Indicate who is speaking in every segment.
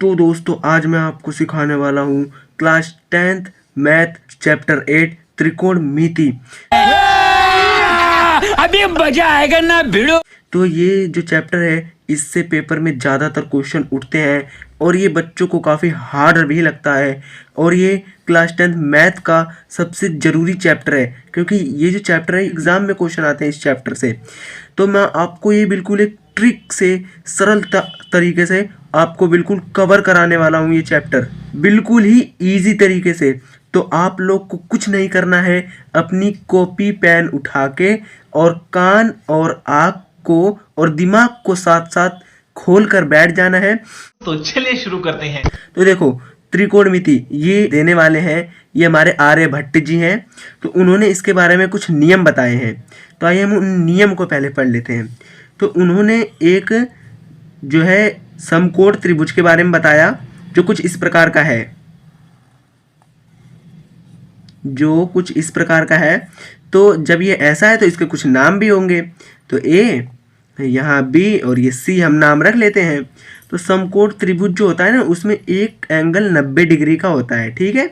Speaker 1: तो दोस्तों आज मैं आपको सिखाने वाला हूँ क्लास 10th मैथ चैप्टर 8 त्रिकोणमिति।
Speaker 2: अभी मजा आएगा ना भिड़ो।
Speaker 1: तो ये जो चैप्टर है इससे पेपर में ज़्यादातर क्वेश्चन उठते हैं और ये बच्चों को काफ़ी हार्ड भी लगता है और ये क्लास 10th मैथ का सबसे ज़रूरी चैप्टर है क्योंकि ये जो चैप्टर है एग्ज़ाम में क्वेश्चन आते हैं इस चैप्टर से। तो मैं आपको ये बिल्कुल एक ट्रिक से सरल तरीके से आपको बिल्कुल कवर कराने वाला हूँ ये चैप्टर बिल्कुल ही इजी तरीके से। तो आप लोग को कुछ नहीं करना है, अपनी कॉपी पेन उठा के और कान और आँख को और दिमाग को साथ साथ खोल कर बैठ जाना है।
Speaker 3: तो चलिए शुरू करते हैं।
Speaker 1: तो देखो त्रिकोणमिति ये देने वाले हैं, ये हमारे आर्यभट्ट जी हैं। तो उन्होंने इसके बारे में कुछ नियम बताए हैं, तो आइए हम उन नियम को पहले पढ़ लेते हैं। तो उन्होंने एक जो है समकोण त्रिभुज के बारे में बताया जो कुछ इस प्रकार का है, तो जब ये ऐसा है तो इसके कुछ नाम भी होंगे। तो ए, यहाँ बी और ये सी हम नाम रख लेते हैं। तो समकोण त्रिभुज जो होता है ना उसमें एक एंगल 90 डिग्री का होता है, ठीक है।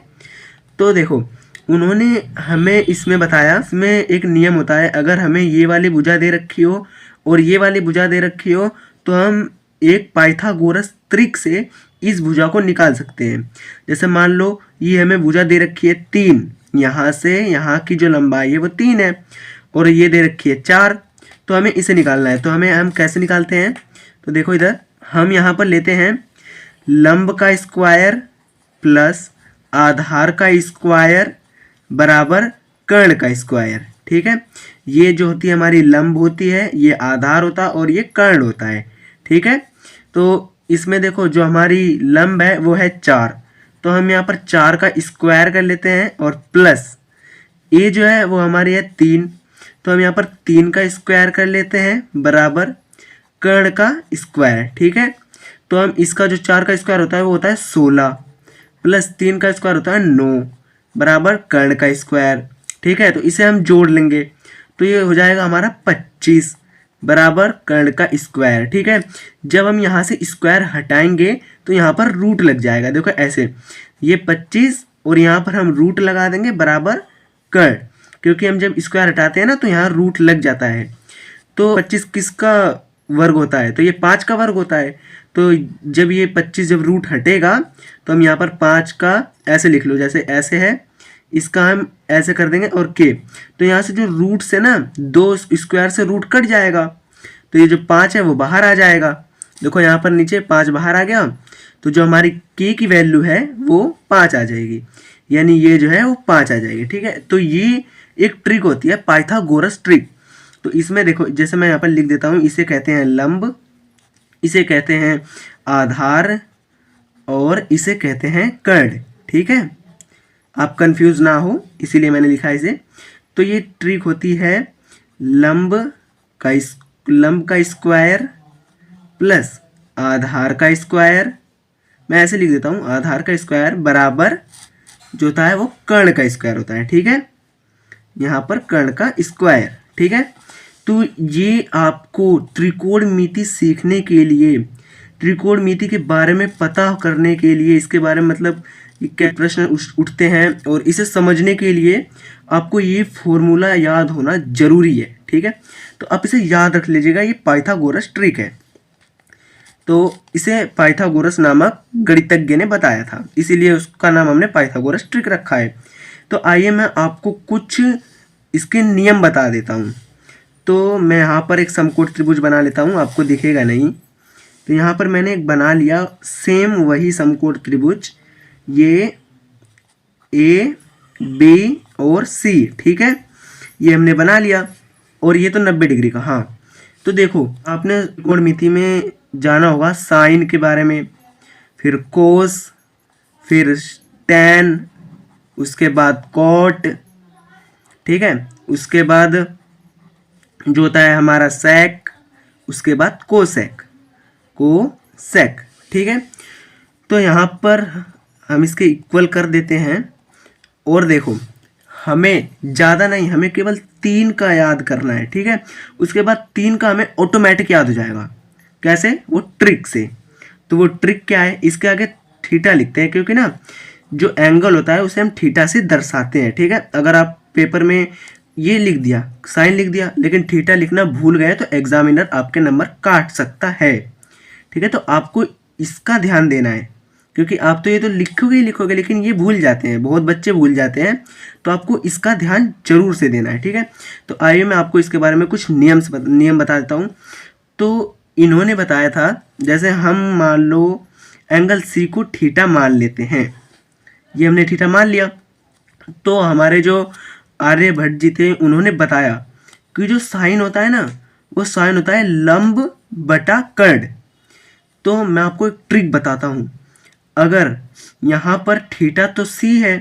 Speaker 1: तो देखो उन्होंने हमें इसमें बताया, इसमें एक नियम होता है, अगर हमें ये वाली भुजा दे रखी हो और ये वाली भुजा दे रखी हो तो हम एक पाइथागोरस ट्रिक से इस भुजा को निकाल सकते हैं। जैसे मान लो ये हमें भुजा दे रखी है 3, यहाँ से यहाँ की जो लंबाई है वो 3 है और ये दे रखी है 4, तो हमें इसे निकालना है। तो हम कैसे निकालते हैं, तो देखो इधर हम यहाँ पर लेते हैं लंब का स्क्वायर प्लस आधार का स्क्वायर बराबर कर्ण का स्क्वायर, ठीक है। ये जो होती है हमारी लंब होती है, ये आधार होता है और ये कर्ण होता है, ठीक है। तो इसमें देखो जो हमारी लंब है वो है 4, तो हम यहाँ पर 4 का स्क्वायर कर लेते हैं और प्लस ये जो है वो हमारी है 3, तो हम यहाँ पर 3 का स्क्वायर कर लेते हैं बराबर कर्ण का स्क्वायर, ठीक है। तो हम इसका जो 4 का स्क्वायर होता है वो होता है 16 प्लस 3 का स्क्वायर होता है 9 बराबर कर्ण का स्क्वायर, ठीक है। तो इसे हम जोड़ लेंगे तो ये हो जाएगा हमारा 25 बराबर कर्ण का स्क्वायर, ठीक है। जब हम यहाँ से स्क्वायर हटाएंगे तो यहाँ पर रूट लग जाएगा, देखो ऐसे ये 25 और यहाँ पर हम रूट लगा देंगे बराबर कर्ण, क्योंकि हम जब स्क्वायर हटाते हैं ना तो यहाँ रूट लग जाता है। तो 25 किसका वर्ग होता है, तो ये 5 का वर्ग होता है। तो जब ये 25 जब रूट हटेगा तो हम यहाँ पर 5 का ऐसे लिख लो, जैसे ऐसे है, इसका हम ऐसे कर देंगे और के, तो यहाँ से जो रूट से ना 2 स्क्वायर से रूट कट जाएगा, तो ये जो 5 है वो बाहर आ जाएगा। देखो यहाँ पर नीचे 5 बाहर आ गया, तो जो हमारी के की वैल्यू है वो 5 आ जाएगी, यानी ये जो है वो 5 आ जाएगी, ठीक है। तो ये एक ट्रिक होती है पाइथागोरस ट्रिक। तो इसमें देखो जैसे मैं यहाँ पर लिख देता हूँ, इसे कहते हैं लंब, इसे कहते हैं आधार और इसे कहते हैं कर्ण, ठीक है। आप कंफ्यूज ना हो इसीलिए मैंने लिखा है इसे। तो ये ट्रिक होती है लंब का स्क्वायर प्लस आधार का स्क्वायर, मैं ऐसे लिख देता हूँ आधार का स्क्वायर बराबर जो होता है वो कर्ण का स्क्वायर होता है, ठीक है। यहाँ पर कर्ण का स्क्वायर, ठीक है। तो ये आपको त्रिकोणमिति सीखने के लिए, त्रिकोणमिति के बारे में पता करने के लिए, इसके बारे में मतलब क्या प्रश्न उठते हैं और इसे समझने के लिए आपको ये फॉर्मूला याद होना जरूरी है, ठीक है। तो आप इसे याद रख लीजिएगा, ये पाइथागोरस ट्रिक है। तो इसे पाइथागोरस नामक गणितज्ञ ने बताया था, इसीलिए उसका नाम हमने पाइथागोरस ट्रिक रखा है। तो आइए मैं आपको कुछ इसके नियम बता देता हूँ। तो मैं यहाँ पर एक समकोण त्रिभुज बना लेता हूँ, आपको दिखेगा नहीं। तो यहाँ पर मैंने एक बना लिया सेम वही समकोण त्रिभुज, ये ए बी और सी, ठीक है, ये हमने बना लिया और ये तो 90 डिग्री का। हाँ तो देखो आपने त्रिकोणमिति में जाना होगा साइन के बारे में, फिर कोस, फिर टैन, उसके बाद कॉट, ठीक है, उसके बाद जो होता है हमारा सेक, उसके बाद कोसेक, ठीक है। तो यहाँ पर हम इसके इक्वल कर देते हैं और देखो हमें ज़्यादा नहीं, हमें केवल 3 का याद करना है, ठीक है। उसके बाद 3 का हमें ऑटोमेटिक याद हो जाएगा, कैसे, वो ट्रिक से। तो वो ट्रिक क्या है, इसके आगे थीटा लिखते हैं, क्योंकि ना जो एंगल होता है उसे हम थीटा से दर्शाते हैं, ठीक है। अगर आप पेपर में ये लिख दिया, साइन लिख दिया, लेकिन थीटा लिखना भूल गए तो एग्जामिनर आपके नंबर काट सकता है, ठीक है। तो आपको इसका ध्यान देना है, क्योंकि आप तो ये तो लिखोगे ही लिखोगे, लेकिन ये भूल जाते हैं, बहुत बच्चे भूल जाते हैं, तो आपको इसका ध्यान जरूर से देना है, ठीक है। तो आइए मैं आपको इसके बारे में कुछ नियम बता देता हूँ। तो इन्होंने बताया था, जैसे हम मान लो एंगल सी को थीटा मान लेते हैं, ये हमने थीटा मान लिया, तो हमारे जो आर्यभट्ट जी थे उन्होंने बताया कि जो साइन होता है ना, वो साइन होता है लंब बटा कर्ण। तो मैं आपको एक ट्रिक बताता हूँ, अगर यहाँ पर थीटा तो सी है,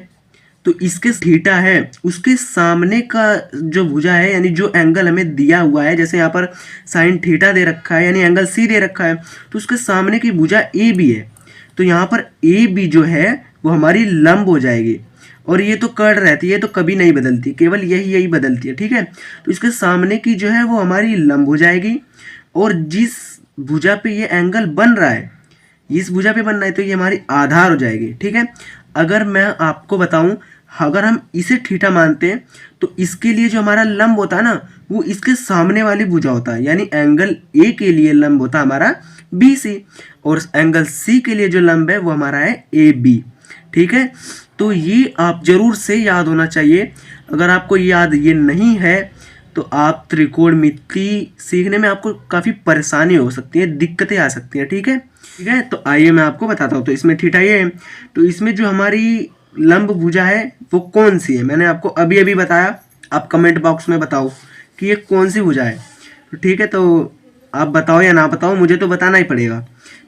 Speaker 1: तो इसके थीटा है उसके सामने का जो भुजा है, यानी जो एंगल हमें दिया हुआ है, जैसे यहाँ पर साइन थीटा दे रखा है यानी एंगल सी दे रखा है, तो उसके सामने की भुजा ए बी है, तो यहाँ पर ए बी जो है वो हमारी लंब हो जाएगी, और ये तो कर्ण रहती है, तो कभी नहीं बदलती, केवल यही बदलती है, ठीक है। तो इसके सामने की जो है वो हमारी लंब हो जाएगी, और जिस भुजा पे ये एंगल बन रहा है, इस भुजा पे बन रहा है, तो ये हमारी आधार हो जाएगी, ठीक है। अगर मैं आपको बताऊं, अगर हम इसे थीटा मानते हैं तो इसके लिए जो हमारा लंब होता है ना, वो इसके सामने वाली भुजा होता है, यानी एंगल ए के लिए लंब होता है हमारा बी सी, और एंगल सी के लिए जो लंब है वो हमारा है ए बी, ठीक है। तो ये आप जरूर से याद होना चाहिए। अगर आपको याद ये नहीं है तो आप त्रिकोणमिति सीखने में आपको काफ़ी परेशानी हो सकती है, दिक्कतें आ सकती हैं, ठीक है। ठीक है, तो आइए मैं आपको बताता हूँ। तो इसमें थीटा ये है, तो इसमें जो हमारी लंब भुजा है वो कौन सी है, मैंने आपको अभी अभी बताया, आप कमेंट बॉक्स में बताओ कि ये कौन सी भुजा है, तो ठीक है। तो आप बताओ या ना बताओ, मुझे तो बताना ही पड़ेगा।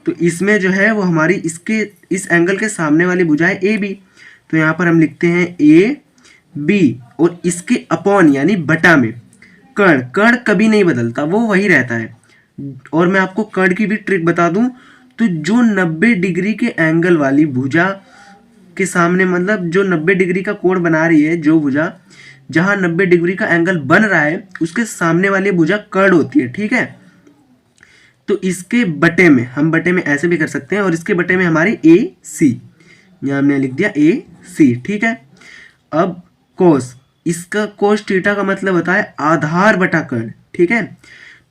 Speaker 1: तो इसमें जो है वो हमारी इस एंगल के सामने वाली भुजा है ए बी, तो यहाँ पर हम लिखते हैं ए बी, और इसके अपॉन यानी बटा में कर्ण कभी नहीं बदलता, वो वही रहता है। और मैं आपको कर्ण की भी ट्रिक बता दूं, तो जो 90 डिग्री के एंगल वाली भुजा के सामने, मतलब जो 90 डिग्री का कोण बना रही है, जो भुजा जहां 90 डिग्री का एंगल बन रहा है, उसके सामने वाली भुजा कर्ण होती है, ठीक है। तो इसके बटे में, हम बटे में ऐसे भी कर सकते हैं, और इसके बटे में हमारी ए सी, यहाँ हमने लिख दिया ए सी, ठीक है। अब कोस, इसका कोस थीटा का मतलब होता है आधार बटा कर्ण, ठीक है।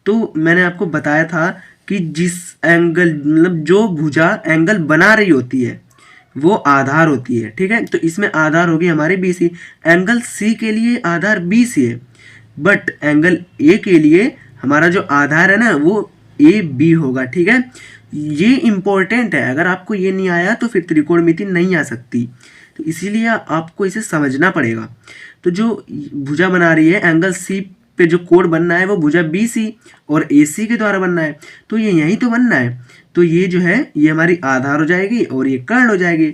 Speaker 1: तो मैंने आपको बताया था कि जिस एंगल, मतलब जो भुजा एंगल बना रही होती है वो आधार होती है, ठीक है। तो इसमें आधार होगी हमारी बी सी, एंगल सी के लिए आधार बी सी है, बट एंगल ए के लिए हमारा जो आधार है ना वो ए बी होगा, ठीक है। ये इम्पोर्टेंट है, अगर आपको ये नहीं आया तो फिर त्रिकोणमिति नहीं आ सकती, तो इसीलिए आपको इसे समझना पड़ेगा। तो जो भुजा बना रही है एंगल सी पे, जो कोण बनना है वो भुजा बी सी और ए सी के द्वारा बनना है, तो ये यहीं तो बनना है, तो ये जो है ये हमारी आधार हो जाएगी और ये कर्ण हो जाएगी।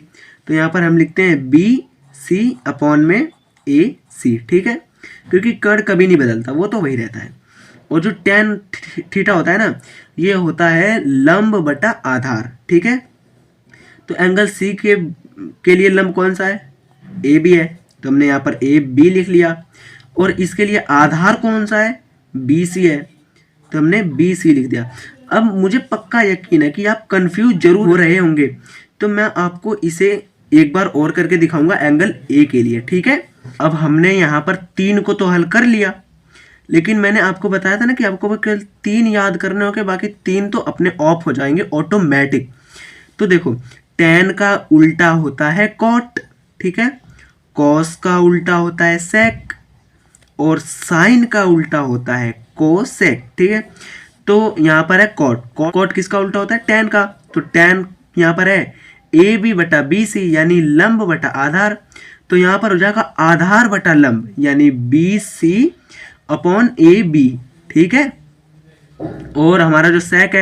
Speaker 1: तो यहाँ पर हम लिखते हैं बी सी अपॉन में ए सी, ठीक है, क्योंकि कर्ण कभी नहीं बदलता, वो तो वही रहता है। और जो tan थीटा होता है ना, ये होता है लंब बटा आधार, ठीक है। तो एंगल सी के लिए लंब कौन सा है, ए बी है, तो हमने यहाँ पर ए बी लिख लिया, और इसके लिए आधार कौन सा है, बी सी है, तो हमने बी सी लिख दिया। अब मुझे पक्का यकीन है कि आप कंफ्यूज जरूर हो रहे होंगे, तो मैं आपको इसे एक बार और करके दिखाऊंगा एंगल ए के लिए, ठीक है। अब हमने यहाँ पर 3 को तो हल कर लिया, लेकिन मैंने आपको बताया था ना कि आपको केवल 3 याद करने होंगे, बाकी 3 तो अपने ऑफ हो जाएंगे ऑटोमेटिक। तो देखो, tan का उल्टा होता है कॉट, ठीक है, कॉस का उल्टा होता है सेक, और साइन का उल्टा होता है कोसेक, ठीक है। तो यहाँ पर है कॉट, कॉट किसका उल्टा होता है, tan का, तो tan यहाँ पर है ए बी बटा बी सी, यानी लंब बटा आधार, तो यहाँ पर हो जाएगा आधार बटा लंब, यानी B C upon A B, ठीक है। और हमारा जो सेक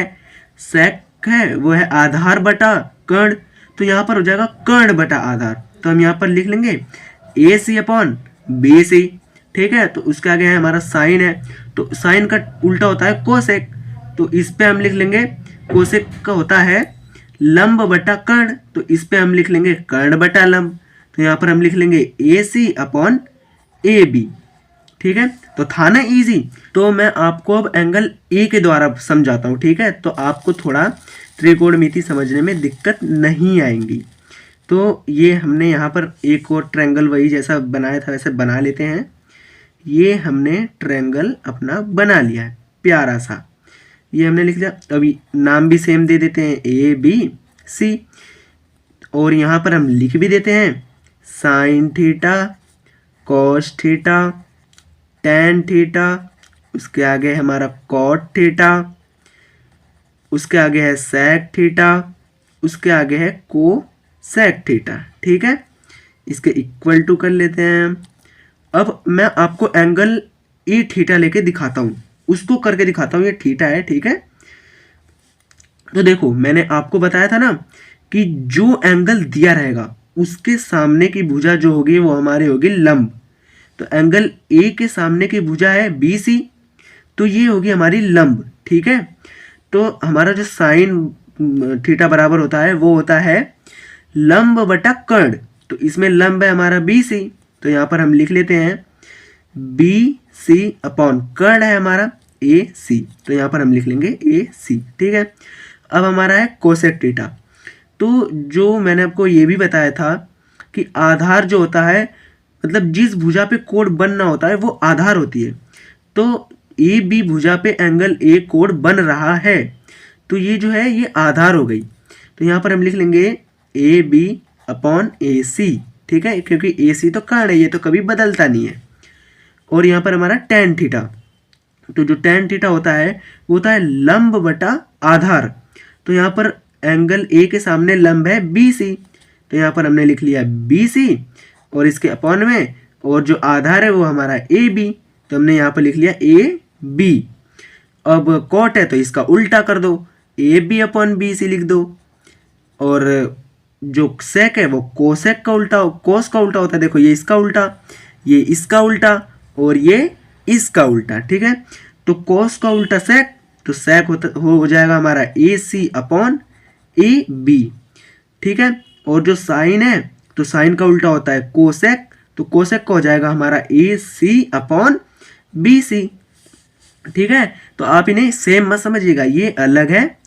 Speaker 1: है वो है आधार बटा कर्ण, तो यहाँ पर हो जाएगा कर्ण बटा आधार, तो हम यहाँ पर लिख लेंगे ए सी अपॉन बी सी, ठीक है। तो उसके आगे है हमारा साइन है, तो साइन का उल्टा होता है कोसेक, तो इस पे हम लिख लेंगे कोसेक का होता है लंब बटा कर्ण, तो इस पे हम लिख लेंगे कर्ण बटा लंब, तो यहाँ पर हम लिख लेंगे ए सी अपॉन ए बी, ठीक है। तो था ना इजी। तो मैं आपको अब एंगल ए के द्वारा समझाता हूँ, ठीक है। तो आपको थोड़ा त्रिकोणमिति समझने में दिक्कत नहीं आएंगी। तो ये हमने यहाँ पर एक और ट्रायंगल वही जैसा बनाया था वैसे बना लेते हैं। ये हमने ट्रायंगल अपना बना लिया है प्यारा सा, ये हमने लिख लिया। अभी नाम भी सेम दे देते हैं ABC, और यहाँ पर हम लिख भी देते हैं sine theta, cos theta, tan theta, उसके आगे हमारा कॉट थीटा, उसके आगे है सेक थीटा, उसके आगे है कोसेक थीटा। ठीक है, इसके इक्वल टू कर लेते हैं। अब मैं आपको एंगल ई थीटा लेके दिखाता हूँ, उसको करके दिखाता हूँ। ये थीटा है, ठीक है। तो देखो मैंने आपको बताया था ना कि जो एंगल दिया रहेगा उसके सामने की भुजा जो होगी वो हमारी होगी लंब। तो एंगल ए के सामने की भुजा है BC, तो ये होगी हमारी लंब। ठीक है, तो हमारा जो साइन थीटा बराबर होता है वो होता है लंब बटा कर्ण। तो इसमें लंब है हमारा BC, तो यहाँ पर हम लिख लेते हैं BC अपॉन कर्ण है हमारा AC, तो यहाँ पर हम लिख लेंगे AC। ठीक है, अब हमारा है कोसेक थीटा। तो जो मैंने आपको ये भी बताया था कि आधार जो होता है, मतलब जिस भुजा पे कोण बनना होता है वो आधार होती है। तो AB भुजा पे एंगल A कोण बन रहा है, तो ये जो है ये आधार हो गई। तो यहाँ पर हम लिख लेंगे AB अपॉन AC। ठीक है, क्योंकि AC तो कर्ण है, ये तो कभी बदलता नहीं है। और यहाँ पर हमारा टैन थीटा, तो जो टैन थीटा होता है वो होता है लंब बटा आधार। तो यहाँ पर एंगल A के सामने लंब है BC, तो यहाँ पर हमने लिख लिया BC और इसके अपॉन में, और जो आधार है वो हमारा AB, तो हमने यहाँ पर लिख लिया AB। अब कॉट है तो इसका उल्टा कर दो, AB अपॉन BC लिख दो। और जो सेक है वो कोसेक का उल्टा, कोस का उल्टा होता है। देखो ये इसका उल्टा, ये इसका उल्टा और ये इसका उल्टा। ठीक है, तो कोस का उल्टा सेक, तो सेक हो जाएगा हमारा AC अपॉन AB। ठीक है, और जो साइन है तो साइन का उल्टा होता है कोसेक, तो कोसेक का हो जाएगा हमारा AC अपॉन BC। ठीक है, तो आप इन्हें सेम मत समझिएगा, ये अलग है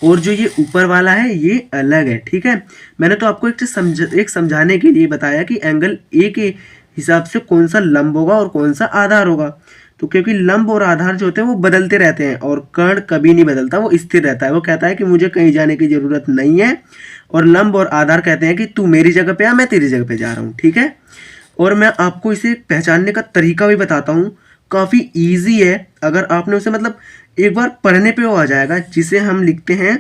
Speaker 1: और जो ये ऊपर वाला है ये अलग है। ठीक है, मैंने तो आपको एक समझाने के लिए बताया कि एंगल A के हिसाब से कौन सा लंब होगा और कौन सा आधार होगा। तो क्योंकि लंब और आधार जो होते हैं वो बदलते रहते हैं और कर्ण कभी नहीं बदलता, वो स्थिर रहता है। वो कहता है कि मुझे कहीं जाने की ज़रूरत नहीं है, और लंब और आधार कहते हैं कि तू मेरी जगह पे आ, मैं तेरी जगह पे जा रहा हूँ। ठीक है, और मैं आपको इसे पहचानने का तरीका भी बताता हूँ, काफ़ी ईजी है। अगर आपने उसे मतलब एक बार पढ़ने पे वो आ जाएगा, जिसे हम लिखते हैं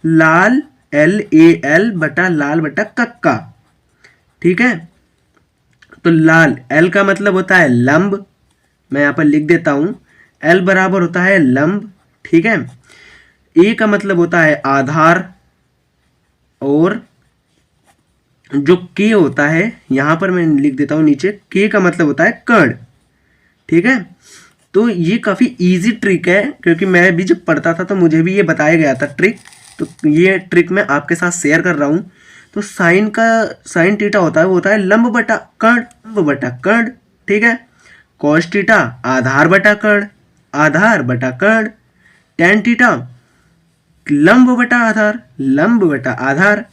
Speaker 1: लाल LAL बटा लाल बटा कक्का। ठीक है, तो लाल L का मतलब होता है लंब, मैं यहाँ पर लिख देता हूँ L बराबर होता है लंब। ठीक है, A का मतलब होता है आधार, और जो K होता है यहाँ पर मैं लिख देता हूँ नीचे, K का मतलब होता है कर्ण। ठीक है, तो ये काफ़ी इजी ट्रिक है, क्योंकि मैं भी जब पढ़ता था तो मुझे भी ये बताया गया था ट्रिक, तो ये ट्रिक मैं आपके साथ शेयर कर रहा हूँ। तो साइन थीटा होता है वो होता है लंब बटा कर्ण, लंब बटा कर्ण। ठीक है, कॉस थीटा आधार बटा कर्ण, आधार बटा कर्ण। टैन थीटा लंब बटा आधार, लंब बटा आधार।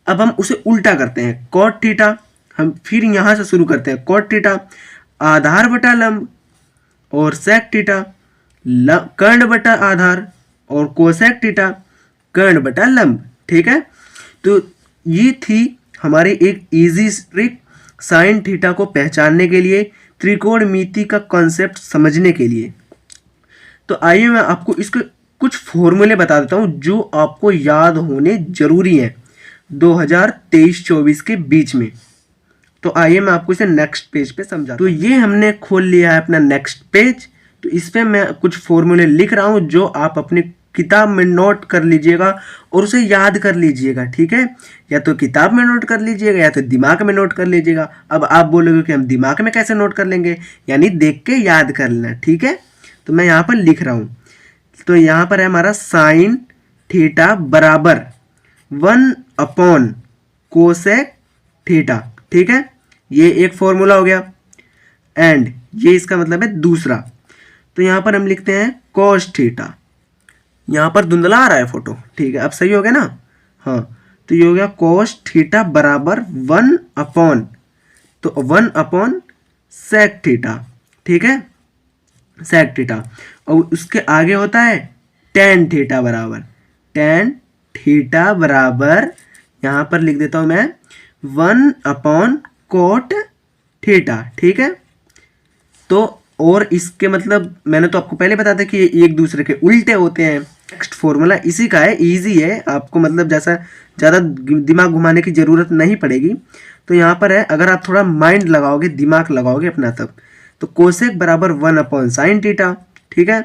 Speaker 1: अब हम उसे उल्टा करते हैं, कॉट थीटा, हम फिर यहाँ से शुरू करते हैं। कॉट थीटा आधार बटा लंब, और सेक थीटा कर्ण बटा आधार, और कोसेक थीटा कर्ण बटा लंब। ठीक है, तो ये थी हमारी एक इजी ट्रिक साइन थीटा को पहचानने के लिए, त्रिकोणमिति का कॉन्सेप्ट समझने के लिए। तो आइए मैं आपको इसके कुछ फॉर्मूले बता देता हूँ जो आपको याद होने जरूरी हैं 2023-24 के बीच में। तो आइए मैं आपको इसे नेक्स्ट पेज पे समझा। तो ये हमने खोल लिया है अपना नेक्स्ट पेज। तो इस पे मैं कुछ फॉर्मूले लिख रहा हूँ जो आप अपनी किताब में नोट कर लीजिएगा और उसे याद कर लीजिएगा। ठीक है, या तो किताब में नोट कर लीजिएगा या तो दिमाग में नोट कर लीजिएगा। अब आप बोलोगे कि हम दिमाग में कैसे नोट कर लेंगे, यानी देख के याद कर लेना। ठीक है, तो मैं यहाँ पर लिख रहा हूँ। तो यहाँ पर है हमारा साइन थीटा बराबर 1 अपॉन कोसेक थीटा। ठीक है, ये एक फॉर्मूला हो गया, एंड ये इसका मतलब है दूसरा। तो यहाँ पर हम लिखते हैं कॉस थीटा, यहाँ पर धुंधला आ रहा है फोटो, ठीक है, अब सही हो गया ना। हाँ, तो ये हो गया कॉस थीटा बराबर 1 तो 1 सेक थीटा, ठीक है, सेक थीटा। और उसके आगे होता है टेन थीटा बराबर यहाँ पर लिख देता हूँ मैं 1/कोट थीटा, ठीक है। तो और इसके मतलब मैंने तो आपको पहले बताया था कि ये एक दूसरे के उल्टे होते हैं। नेक्स्ट फॉर्मूला इसी का है, इजी है, आपको मतलब जैसा ज़्यादा दिमाग घुमाने की ज़रूरत नहीं पड़ेगी। तो यहाँ पर है, अगर आप थोड़ा माइंड लगाओगे, दिमाग लगाओगे अपना, तब तो कोसेक बराबर 1/साइन थीटा, ठीक है।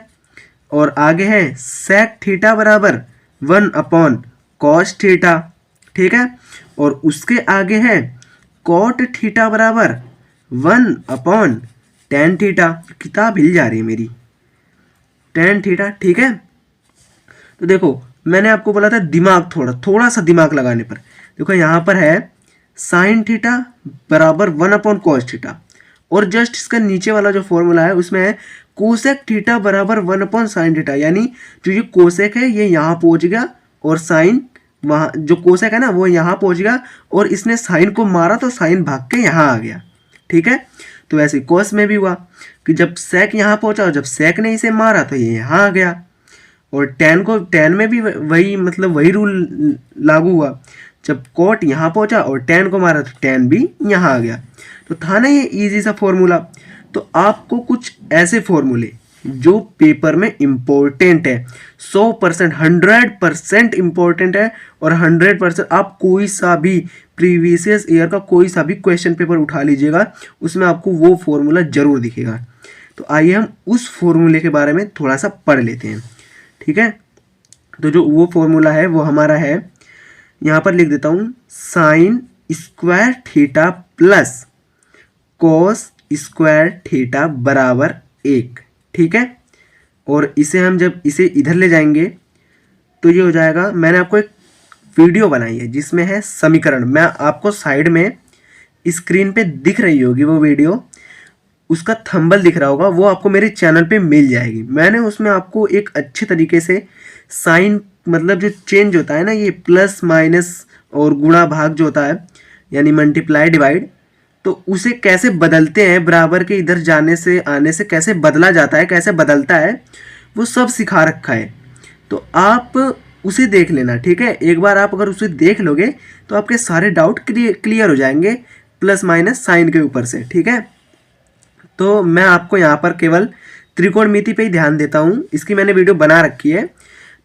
Speaker 1: और आगे है सेक थीटा बराबर 1/कॉस थीटा, ठीक है। और उसके आगे है कॉट थीटा बराबर 1/टेन थीटा। किताब हिल जा रही है मेरी, टेन थीटा, ठीक है। तो देखो मैंने आपको बोला था दिमाग थोड़ा सा दिमाग लगाने पर। देखो यहाँ पर है साइन थीटा बराबर 1/कॉस थीटा, और जस्ट इसका नीचे वाला जो फॉर्मूला है उसमें है कोसेक थीटा बराबर 1/साइन थीटा, यानी जो ये कोसेक है ये यहाँ पहुँच गया और साइन वहाँ, जो कोसेक है ना वो यहाँ पहुँच गया और इसने साइन को मारा तो साइन भाग के यहाँ आ गया, ठीक है। तो वैसे कोस में भी हुआ कि जब सेक यहाँ पहुँचा और जब सेक ने इसे मारा तो ये यहाँ आ गया। और टेन में भी वही मतलब वही रूल लागू हुआ, जब कोट यहाँ पहुँचा और टेन को मारा तो टेन भी यहाँ आ गया। तो था ना ये इजी सा फॉर्मूला। तो आपको कुछ ऐसे फॉर्मूले जो पेपर में इम्पोर्टेंट है, 100% 100% इम्पोर्टेंट है, और 100% आप कोई सा भी प्रीवियस ईयर का कोई सा भी क्वेश्चन पेपर उठा लीजिएगा, उसमें आपको वो फॉर्मूला ज़रूर दिखेगा। तो आइए हम उस फॉर्मूले के बारे में थोड़ा सा पढ़ लेते हैं, ठीक है। तो जो वो फॉर्मूला है वो हमारा है, यहाँ पर लिख देता हूँ, sine square theta plus cos square theta बराबर 1, ठीक है। और इसे हम जब इसे इधर ले जाएंगे तो ये हो जाएगा, मैंने आपको एक वीडियो बनाई है जिसमें है समीकरण, मैं आपको साइड में स्क्रीन पे दिख रही होगी वो वीडियो, उसका थंबनेल दिख रहा होगा, वो आपको मेरे चैनल पे मिल जाएगी। मैंने उसमें आपको एक अच्छे तरीके से साइन मतलब जो चेंज होता है ना, ये प्लस माइनस और गुणा भाग जो होता है, यानी मल्टीप्लाई डिवाइड, तो उसे कैसे बदलते हैं, बराबर के इधर जाने से आने से कैसे बदला जाता है, कैसे बदलता है, वो सब सिखा रखा है। तो आप उसे देख लेना, ठीक है। एक बार आप अगर उसे देख लोगे तो आपके सारे डाउट क्लियर हो जाएंगे प्लस माइनस साइन के ऊपर से, ठीक है। तो मैं आपको यहाँ पर केवल त्रिकोणमिति पे ही ध्यान देता हूँ, इसकी मैंने वीडियो बना रखी है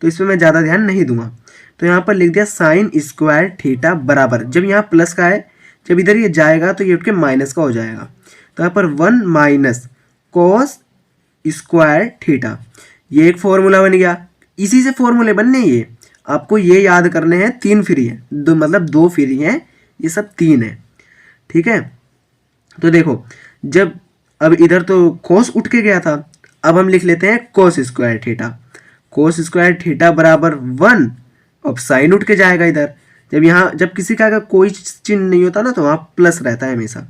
Speaker 1: तो इसमें मैं ज़्यादा ध्यान नहीं दूंगा। तो यहाँ पर लिख दिया साइन स्क्वायर थीटा बराबर, जब यहाँ प्लस का है, जब इधर ये जाएगा तो ये उठ के माइनस का हो जाएगा। तो यहाँ पर 1 - कॉस स्क्वायर थीटा, ये एक फॉर्मूला बन गया। इसी से फॉर्मूले बनने, ये आपको ये याद करने हैं, 3 फ्री है, मतलब 2 फ्री हैं, ये सब 3 है, ठीक है। तो देखो जब अब इधर तो कोस उठ के गया था, अब हम लिख लेते हैं cos square theta, cos square theta बराबर 1, अब साइन उठ के जाएगा इधर। जब किसी का अगर कोई चिन्ह नहीं होता ना तो वहाँ प्लस रहता है हमेशा,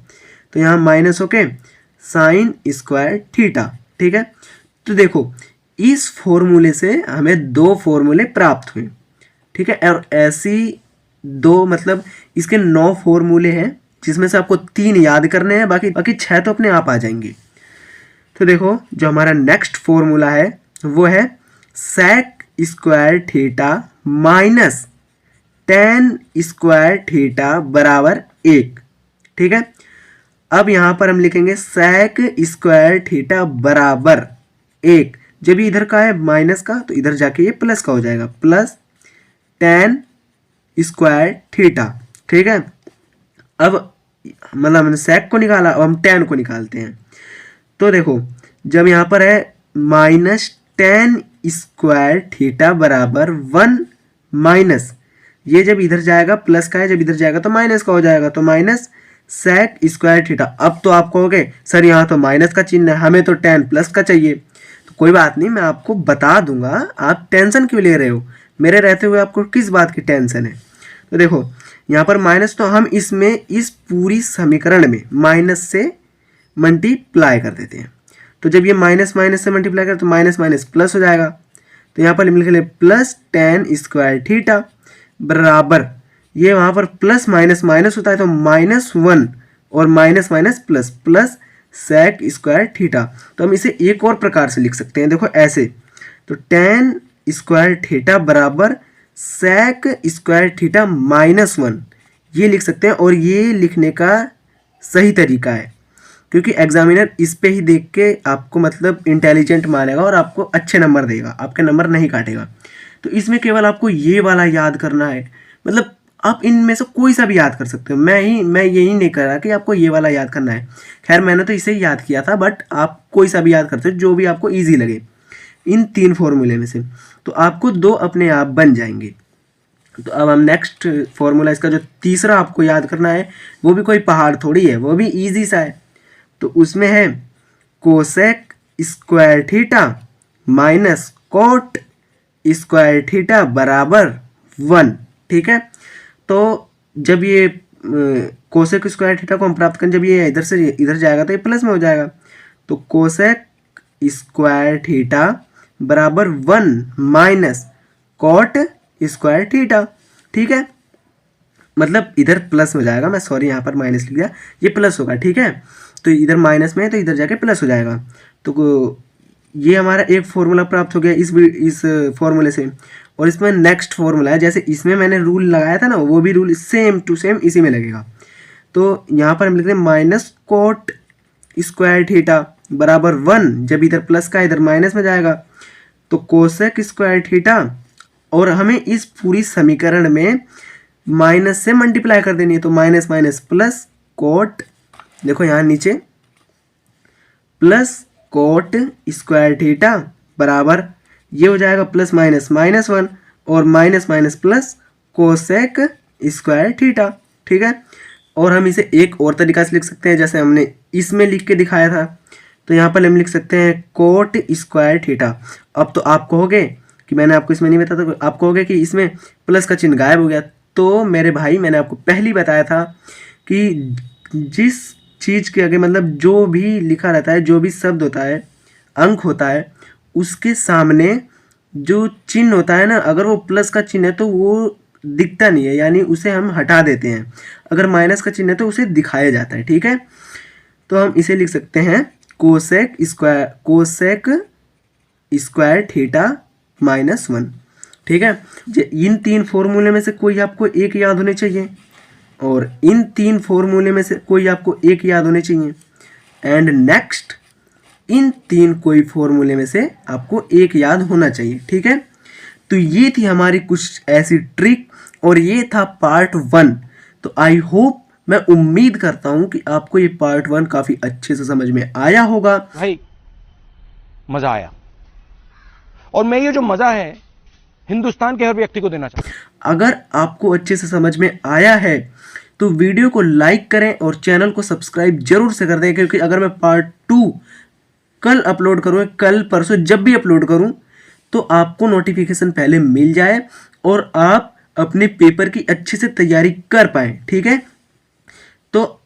Speaker 1: तो यहाँ माइनस होके साइन स्क्वायर थीटा, ठीक है। तो देखो इस फॉर्मूले से हमें 2 फॉर्मूले प्राप्त हुए, ठीक है। और ऐसी 2 मतलब इसके 9 फॉर्मूले हैं, जिसमें से आपको 3 याद करने हैं, बाकी 6 तो अपने आप आ जाएंगे। तो देखो जो हमारा नेक्स्ट फॉर्मूला है वो है sec square theta minus tan square theta बराबर 1, ठीक है। अब यहाँ पर हम लिखेंगे सेक स्क्वायर थीटा बराबर 1, जब ये इधर का है माइनस का तो इधर जाके ये प्लस का हो जाएगा, प्लस टेन स्क्वायर थीटा, ठीक है। अब मतलब हमने सेक को निकाला, अब हम टेन को निकालते हैं। तो देखो जब यहाँ पर है माइनस टेन स्क्वायर थीटा बराबर 1 माइनस, ये जब इधर जाएगा प्लस का है, जब इधर जाएगा तो माइनस का हो जाएगा, तो माइनस सेक स्क्वायर थीटा। अब तो आप कहोगे सर यहाँ तो माइनस का चिन्ह है, हमें तो टेन प्लस का चाहिए। तो कोई बात नहीं, मैं आपको बता दूंगा, आप टेंशन क्यों ले रहे हो, मेरे रहते हुए आपको किस बात की टेंशन है। तो देखो यहाँ पर माइनस, तो हम इसमें इस पूरी समीकरण में माइनस से मल्टीप्लाई कर देते हैं। तो जब ये माइनस माइनस से मल्टीप्लाई कर तो माइनस माइनस प्लस हो जाएगा, तो यहाँ पर लिख लें प्लस टेन स्क्वायर थीटा बराबर, ये वहाँ पर प्लस माइनस माइनस होता है तो -1 और minus minus plus plus sec square theta. तो हम इसे एक और प्रकार से लिख सकते हैं, देखो ऐसे, तो टेन स्क्वायर थीटा बराबर सेक स्क्वायर थीटा -1, ये लिख सकते हैं। और ये लिखने का सही तरीका है क्योंकि एग्जामिनर इस पे ही देख के आपको मतलब इंटेलिजेंट मानेगा और आपको अच्छे नंबर देगा, आपके नंबर नहीं काटेगा। तो इसमें केवल आपको ये वाला याद करना है, मतलब आप इनमें से कोई सा भी याद कर सकते हो। मैं यही नहीं करा कि आपको ये वाला याद करना है, खैर मैंने तो इसे ही याद किया था, बट आप कोई सा भी याद करते हो जो भी आपको ईजी लगे इन 3 फॉर्मूले में से, तो आपको 2 अपने आप बन जाएंगे। तो अब हम नेक्स्ट फॉर्मूला, इसका जो तीसरा आपको याद करना है वो भी कोई पहाड़ थोड़ी है, वो भी इजी सा है। तो उसमें है cosec square theta minus cot square theta बराबर 1, ठीक है। तो जब ये कोसेक स्क्वायर थीटा को हम प्राप्त करें, जब ये इधर से इधर जाएगा तो ये प्लस में हो जाएगा। तो कोसेक स्क्वायर थीटा बराबर 1 माइनस कॉट स्क्वायर थीटा, ठीक है। मतलब इधर प्लस हो जाएगा, मैं सॉरी यहाँ पर माइनस लिख दिया, ये प्लस होगा, ठीक है। तो इधर माइनस में है तो इधर जाके प्लस हो जाएगा। तो ये हमारा एक फॉर्मूला प्राप्त हो गया इस फॉर्मूले से। और इसमें नेक्स्ट फॉर्मूला है, जैसे इसमें मैंने रूल लगाया था ना, वो भी रूल सेम टू सेम इसी में लगेगा। तो यहाँ पर हम लिखते हैं माइनस कोट स्क्वायर थीटा बराबर 1, जब इधर प्लस का इधर माइनस में जाएगा तो कोसेक स्क्वायर थीटा, और हमें इस पूरी समीकरण में माइनस से मल्टीप्लाई कर देनी है। तो माइनस माइनस प्लस कोट, देखो यहाँ नीचे प्लस कोट स्क्वायर थीटा बराबर, ये हो जाएगा प्लस माइनस -1 और minus minus plus cosec square theta, ठीक है। और हम इसे एक और तरीका से लिख सकते हैं, जैसे हमने इसमें लिख के दिखाया था। तो यहाँ पर हम लिख सकते हैं कोट स्क्वायर थीटा। अब तो आप कहोगे कि मैंने आपको इसमें नहीं बताया, तो आप कहोगे कि इसमें प्लस का चिन्ह गायब हो गया। तो मेरे भाई, मैंने आपको पहले ही बताया था कि जिस चीज़ के आगे मतलब जो भी लिखा रहता है, जो भी शब्द होता है, अंक होता है, उसके सामने जो चिन्ह होता है ना, अगर वो प्लस का चिन्ह है तो वो दिखता नहीं है, यानी उसे हम हटा देते हैं। अगर माइनस का चिन्ह है तो उसे दिखाया जाता है, ठीक है। तो हम इसे लिख सकते हैं कोसेक स्क्वायर थीटा -1, ठीक है। इन 3 फॉर्मूले में से कोई आपको एक याद होने चाहिए, और इन 3 फॉर्मूले में से कोई आपको एक याद होने चाहिए, एंड नेक्स्ट इन 3 कोई फॉर्मूले में से आपको एक याद होना चाहिए, ठीक है। तो ये थी हमारी कुछ ऐसी ट्रिक, और ये था पार्ट 1। तो आई होप, मैं उम्मीद करता हूँ कि आपको ये पार्ट 1 काफ़ी अच्छे से समझ में आया होगा।
Speaker 4: भाई मजा आया, और मैं ये जो मजा है हिंदुस्तान के हर व्यक्ति को देना चाहता हूं।
Speaker 1: अगर आपको अच्छे से समझ में आया है तो वीडियो को लाइक करें और चैनल को सब्सक्राइब जरूर से कर दें, क्योंकि अगर मैं पार्ट 2 कल अपलोड करूँ, कल परसों जब भी अपलोड करूँ, तो आपको नोटिफिकेशन पहले मिल जाए और आप अपने पेपर की अच्छे से तैयारी कर पाएँ, ठीक है। तो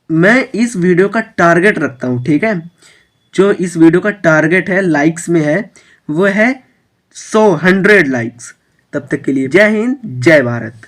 Speaker 1: मैं इस वीडियो का टारगेट रखता हूँ, ठीक है। जो इस वीडियो का टारगेट है लाइक्स में है, वो है 100 लाइक्स। तब तक के लिए जय हिंद, जय भारत।